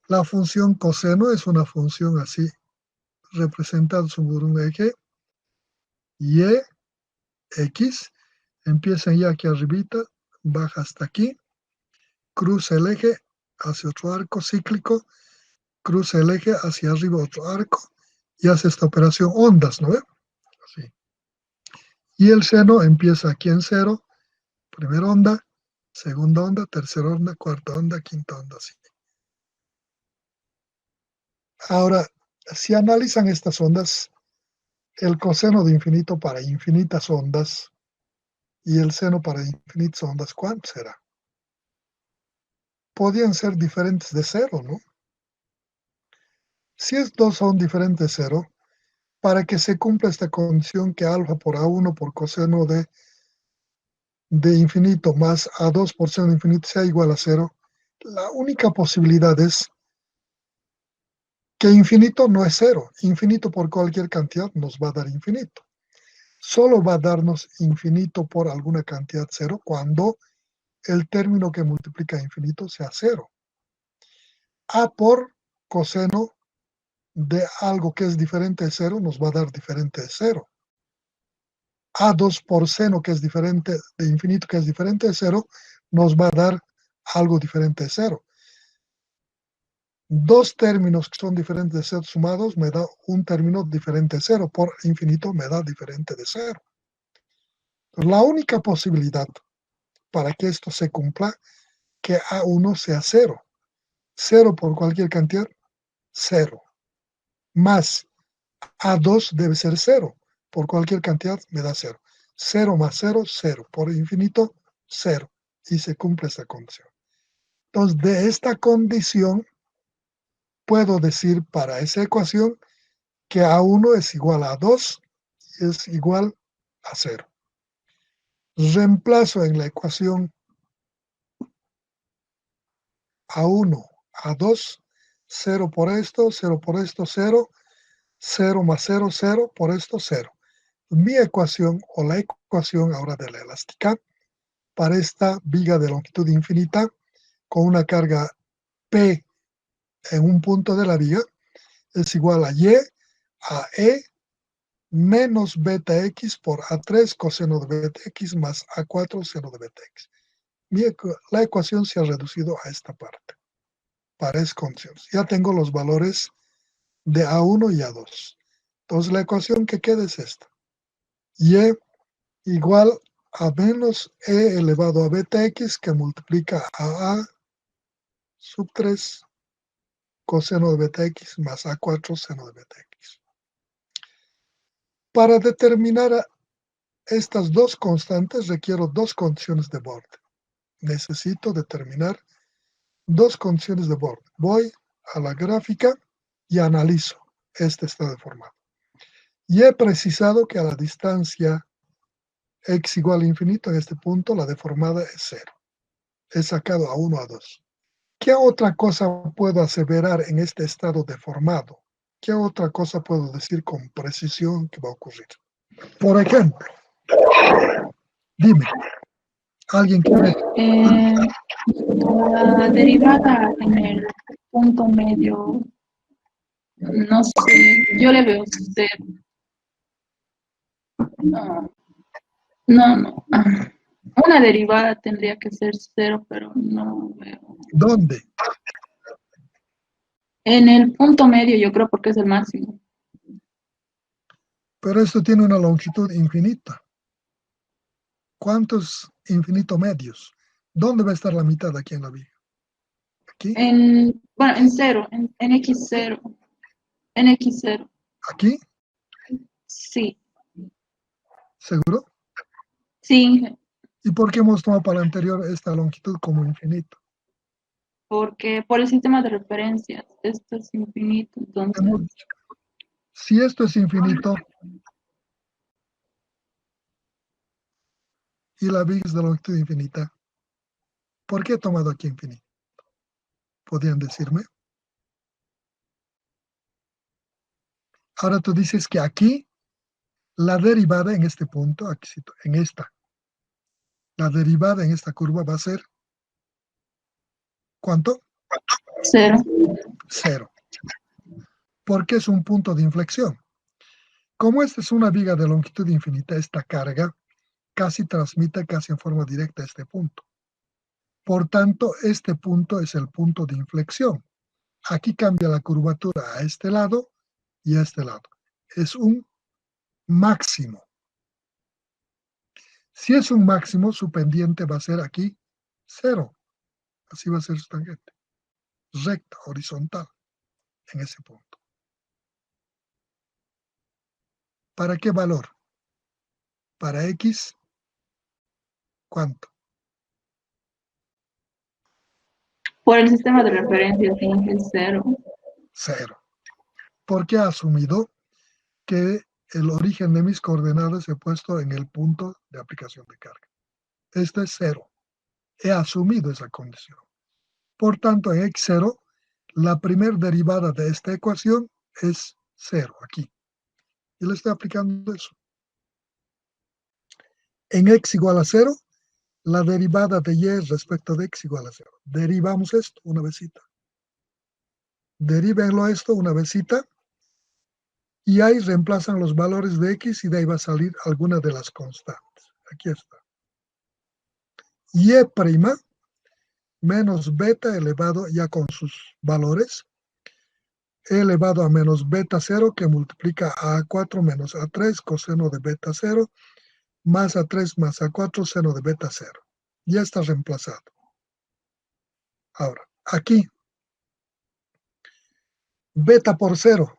La función coseno es una función así, representada por un eje y, x, empieza ya aquí arribita, baja hasta aquí, cruza el eje hacia otro arco cíclico, cruza el eje hacia arriba otro arco y hace esta operación ondas, ¿no ve? Así. Y el seno empieza aquí en 0, primera onda, segunda onda, tercera onda, cuarta onda, quinta onda, así. Ahora, si analizan estas ondas, el coseno de infinito para infinitas ondas y el seno para infinitas ondas, ¿cuánto será? Podrían ser diferentes de 0, ¿no? Si estos son diferentes de 0, para que se cumpla esta condición que alfa por a1 por coseno de infinito más a2 por seno de infinito sea igual a 0, la única posibilidad es que infinito no es 0. Infinito por cualquier cantidad nos va a dar infinito. Solo va a darnos infinito por alguna cantidad 0 cuando el término que multiplica infinito sea 0. A por coseno de algo que es diferente de 0 nos va a dar diferente de 0. A2 por seno que es diferente de infinito que es diferente de 0 nos va a dar algo diferente de 0. Dos términos que son diferentes de 0 sumados me da un término diferente de 0. Por infinito me da diferente de 0. La única posibilidad para que esto se cumpla, que A1 sea 0. 0 por cualquier cantidad, 0. Más A2 debe ser 0. Por cualquier cantidad me da 0. 0 más 0, 0. Por infinito, 0. Y se cumple esa condición. Entonces, de esta condición, puedo decir para esa ecuación que A1 es igual a 2 y es igual a 0. Reemplazo en la ecuación A1, A2, 0 por esto, 0 por esto, 0, 0 más 0, 0, por esto 0. Mi ecuación o la ecuación ahora de la elástica para esta viga de longitud infinita con una carga P en un punto de la viga es igual a Y a E menos beta x por A3 coseno de beta x más A4 seno de beta x. La ecuación se ha reducido a esta parte. Para esa condición. Ya tengo los valores de A1 y A2. Entonces la ecuación que queda es esta. Y igual a menos E elevado a beta x que multiplica a sub 3 coseno de beta x más A4 seno de beta x. Para determinar estas dos constantes requiero dos condiciones de borde. Necesito determinar dos condiciones de borde. Voy a la gráfica y analizo. Este está deformado. Y he precisado que a la distancia x igual a infinito, en este punto la deformada es 0. He sacado a 1, a 2. ¿Qué otra cosa puedo aseverar en este estado deformado? ¿Qué otra cosa puedo decir con precisión que va a ocurrir? Por ejemplo, dime, ¿alguien quiere? La derivada en el punto medio, no sé, yo le veo a usted. No, no. Una derivada tendría que ser cero, pero no veo. ¿Dónde? En el punto medio, yo creo, porque es el máximo. Pero esto tiene una longitud infinita. ¿Cuántos infinito medios? ¿Dónde va a estar la mitad aquí en la viga? ¿Aquí? Bueno, en cero, en x0. En x0. ¿Aquí? Sí, ¿Seguro? sí, ¿Y por qué hemos tomado para la anterior esta longitud como infinito? porque por el sistema de referencias, esto es infinito, Hemos entonces, dicho, si esto es infinito y la viga es de longitud infinita, ¿por qué he tomado aquí infinito? ¿Podrían decirme? Ahora tú dices que aquí la derivada en este punto, aquí, en esta, la derivada en esta curva va a ser, ¿cuánto? cero. Cero. Porque es un punto de inflexión. Como esta es una viga de longitud infinita, esta carga casi transmite casi en forma directa a este punto. Por tanto, este punto es el punto de inflexión. Aquí cambia la curvatura a este lado y a este lado. Es un máximo. Si es un máximo, su pendiente va a ser aquí cero. Así va a ser su tangente. Recta, horizontal, en ese punto. ¿Para qué valor? Para x, ¿cuánto? Por el sistema de referencias, tiene que ser cero. Cero. Porque ha asumido que el origen de mis coordenadas he puesto en el punto de aplicación de carga. Este es cero. He asumido esa condición. Por tanto, en x0, la primera derivada de esta ecuación es cero, aquí. Y le estoy aplicando eso. En x igual a 0, la derivada de y respecto de x igual a 0. Derivamos esto una vezita. Derívenlo esto una vezita. Y ahí reemplazan los valores de x y de ahí va a salir alguna de las constantes. Aquí está. Y' menos beta elevado ya con sus valores, e elevado a menos beta 0 que multiplica a A4 menos A3 coseno de beta 0 más A3 más A4 seno de beta 0. Ya está reemplazado. Ahora, aquí, beta por 0.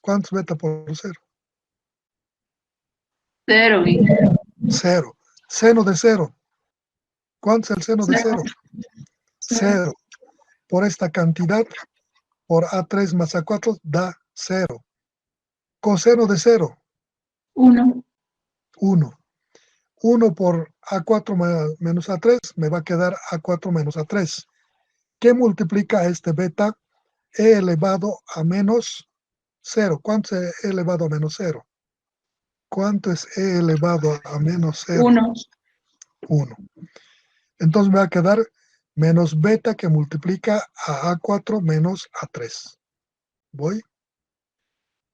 ¿Cuánto es beta por 0? Cero, 0. Seno de 0. ¿Cuánto es el seno de 0? 0. Por esta cantidad, por A3 más A4 da 0. Coseno de 0, 1. 1. 1 por A4 menos A3 me va a quedar A4 menos A3. ¿Qué multiplica este beta? E elevado a menos 0. ¿Cuánto es E elevado a menos 0? ¿Cuánto es E elevado a menos 0? 1. 1. Entonces me va a quedar menos beta que multiplica a A4 menos A3. Voy.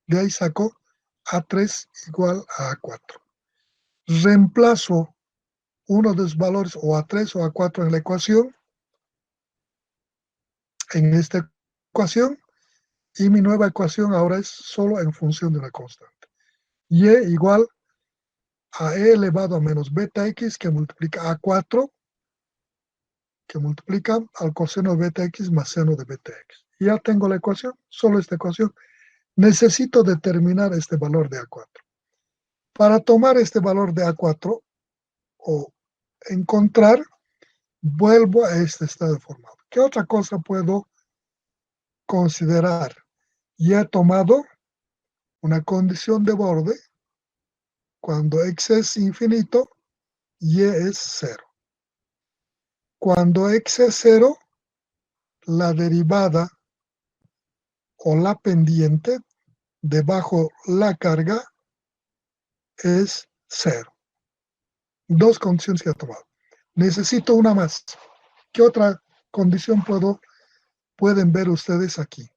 De ahí saco A3 igual a A4. Reemplazo uno de los valores o A3 o A4 en la ecuación, en esta ecuación, y mi nueva ecuación ahora es solo en función de una constante. Y igual a e elevado a menos beta x que multiplica a 4, que multiplica al coseno de beta x más seno de beta x. Y ya tengo la ecuación, solo esta ecuación. Necesito determinar este valor de A4. Para tomar este valor de A4 o encontrar, vuelvo a este estado formado. ¿Qué otra cosa puedo considerar? Ya he tomado una condición de borde. Cuando x es infinito, y es 0. Cuando x es 0, la derivada o la pendiente debajo la carga es 0. Dos condiciones que he tomado. Necesito una más. ¿Qué otra condición pueden ver ustedes aquí?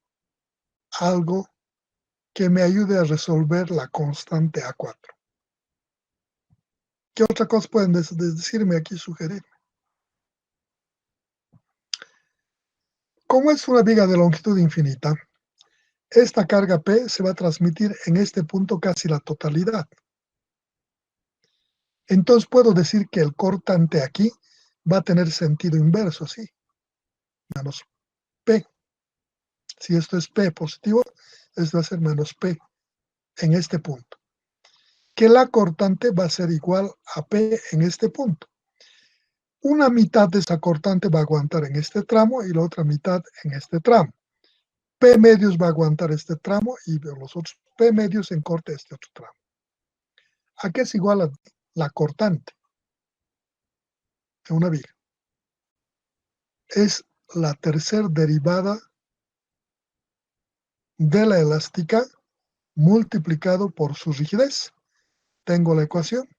Algo que me ayude a resolver la constante A4. ¿Qué otra cosa pueden decirme aquí, sugerirme? Como es una viga de longitud infinita, esta carga P se va a transmitir en este punto casi la totalidad. Entonces puedo decir que el cortante aquí va a tener sentido inverso, ¿sí? Menos P. Si esto es P positivo, esto va a ser menos P en este punto. Que la cortante va a ser igual a P en este punto. Una mitad de esa cortante va a aguantar en este tramo y la otra mitad en este tramo. P medios va a aguantar este tramo y los otros P medios en corte este otro tramo. ¿A qué es igual a la cortante de una viga? Es la tercera derivada de la elástica multiplicado por su rigidez. Tengo la ecuación.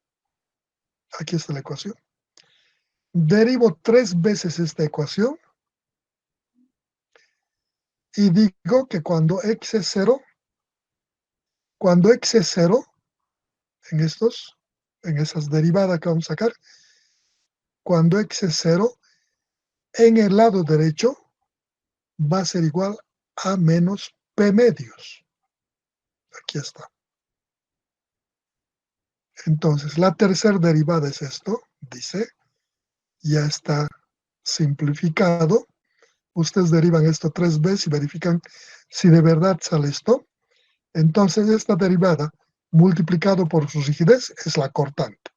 Aquí está la ecuación. Derivo 3 veces esta ecuación y digo que cuando x es 0, en esas derivadas que vamos a sacar, cuando x es 0, en el lado derecho va a ser igual a menos p medios. Aquí está. Entonces, la tercera derivada es esto, dice, ya está simplificado. Ustedes derivan esto 3 veces y verifican si de verdad sale esto. Entonces, esta derivada multiplicado por su rigidez es la cortante.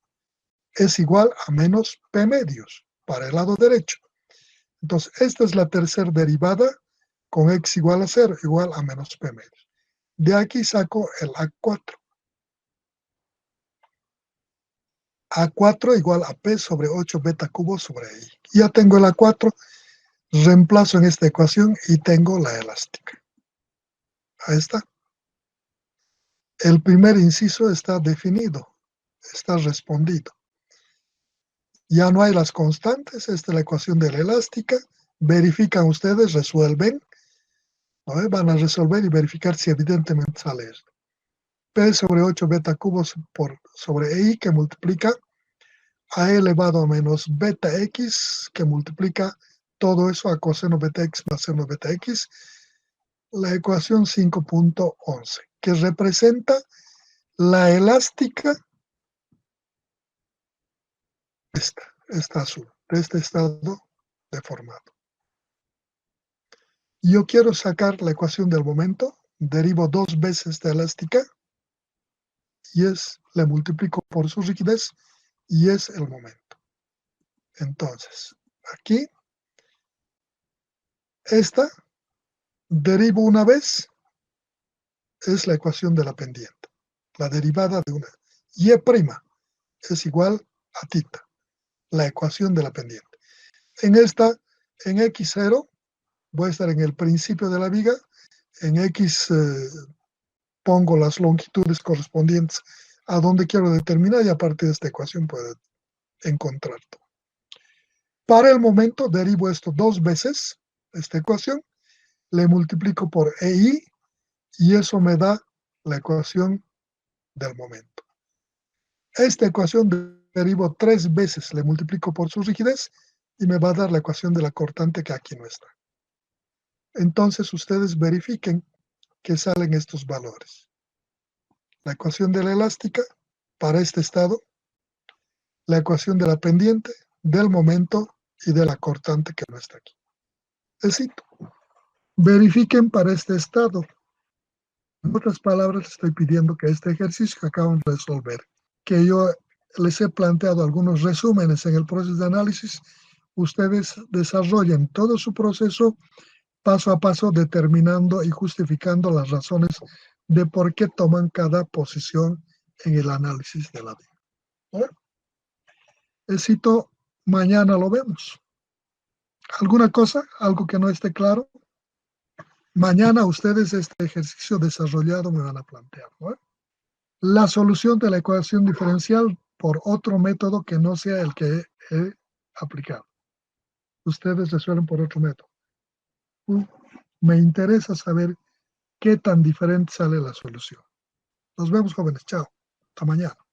Es igual a menos p medios para el lado derecho. Entonces, esta es la tercera derivada con x igual a 0, igual a menos p medios. De aquí saco el A4. A4 igual a P sobre 8 beta cubo sobre I. Ya tengo el A4, reemplazo en esta ecuación y tengo la elástica. Ahí está. El primer inciso está definido, está respondido. Ya no hay las constantes, esta es la ecuación de la elástica. Verifican ustedes, resuelven. ¿No? Van a resolver y verificar si evidentemente sale esto. P sobre 8 beta cubos sobre I que multiplica a elevado a menos beta x que multiplica todo eso a coseno beta x más seno beta x, la ecuación 5.11, que representa la elástica, esta azul, de este estado deformado. Yo quiero sacar la ecuación del momento, derivo 2 veces de elástica, y le multiplico por su rigidez, y es el momento. Entonces, aquí, esta, derivo una vez, es la ecuación de la pendiente. La derivada de una y' es igual a tita, la ecuación de la pendiente. En x0, voy a estar en el principio de la viga, en x pongo las longitudes correspondientes a donde quiero determinar y a partir de esta ecuación puedo encontrar todo. Para el momento derivo esto 2 veces, esta ecuación, le multiplico por EI y eso me da la ecuación del momento. Esta ecuación derivo 3 veces, le multiplico por su rigidez y me va a dar la ecuación de la cortante que aquí no está. Entonces ustedes verifiquen que salen estos valores. La ecuación de la elástica para este estado, la ecuación de la pendiente, del momento y de la cortante que no está aquí. Cito. Verifiquen para este estado. En otras palabras, estoy pidiendo que este ejercicio que acaban de resolver, que yo les he planteado algunos resúmenes en el proceso de análisis, ustedes desarrollen todo su proceso paso a paso, determinando y justificando las razones de por qué toman cada posición en el análisis de la vida. Bueno, cito, mañana lo vemos. ¿Alguna cosa? ¿Algo que no esté claro? Mañana ustedes este ejercicio desarrollado me van a plantear, ¿no? La solución de la ecuación diferencial por otro método que no sea el que he aplicado. Ustedes resuelven por otro método. Me interesa saber qué tan diferente sale la solución. Nos vemos, jóvenes. Chao. Hasta mañana.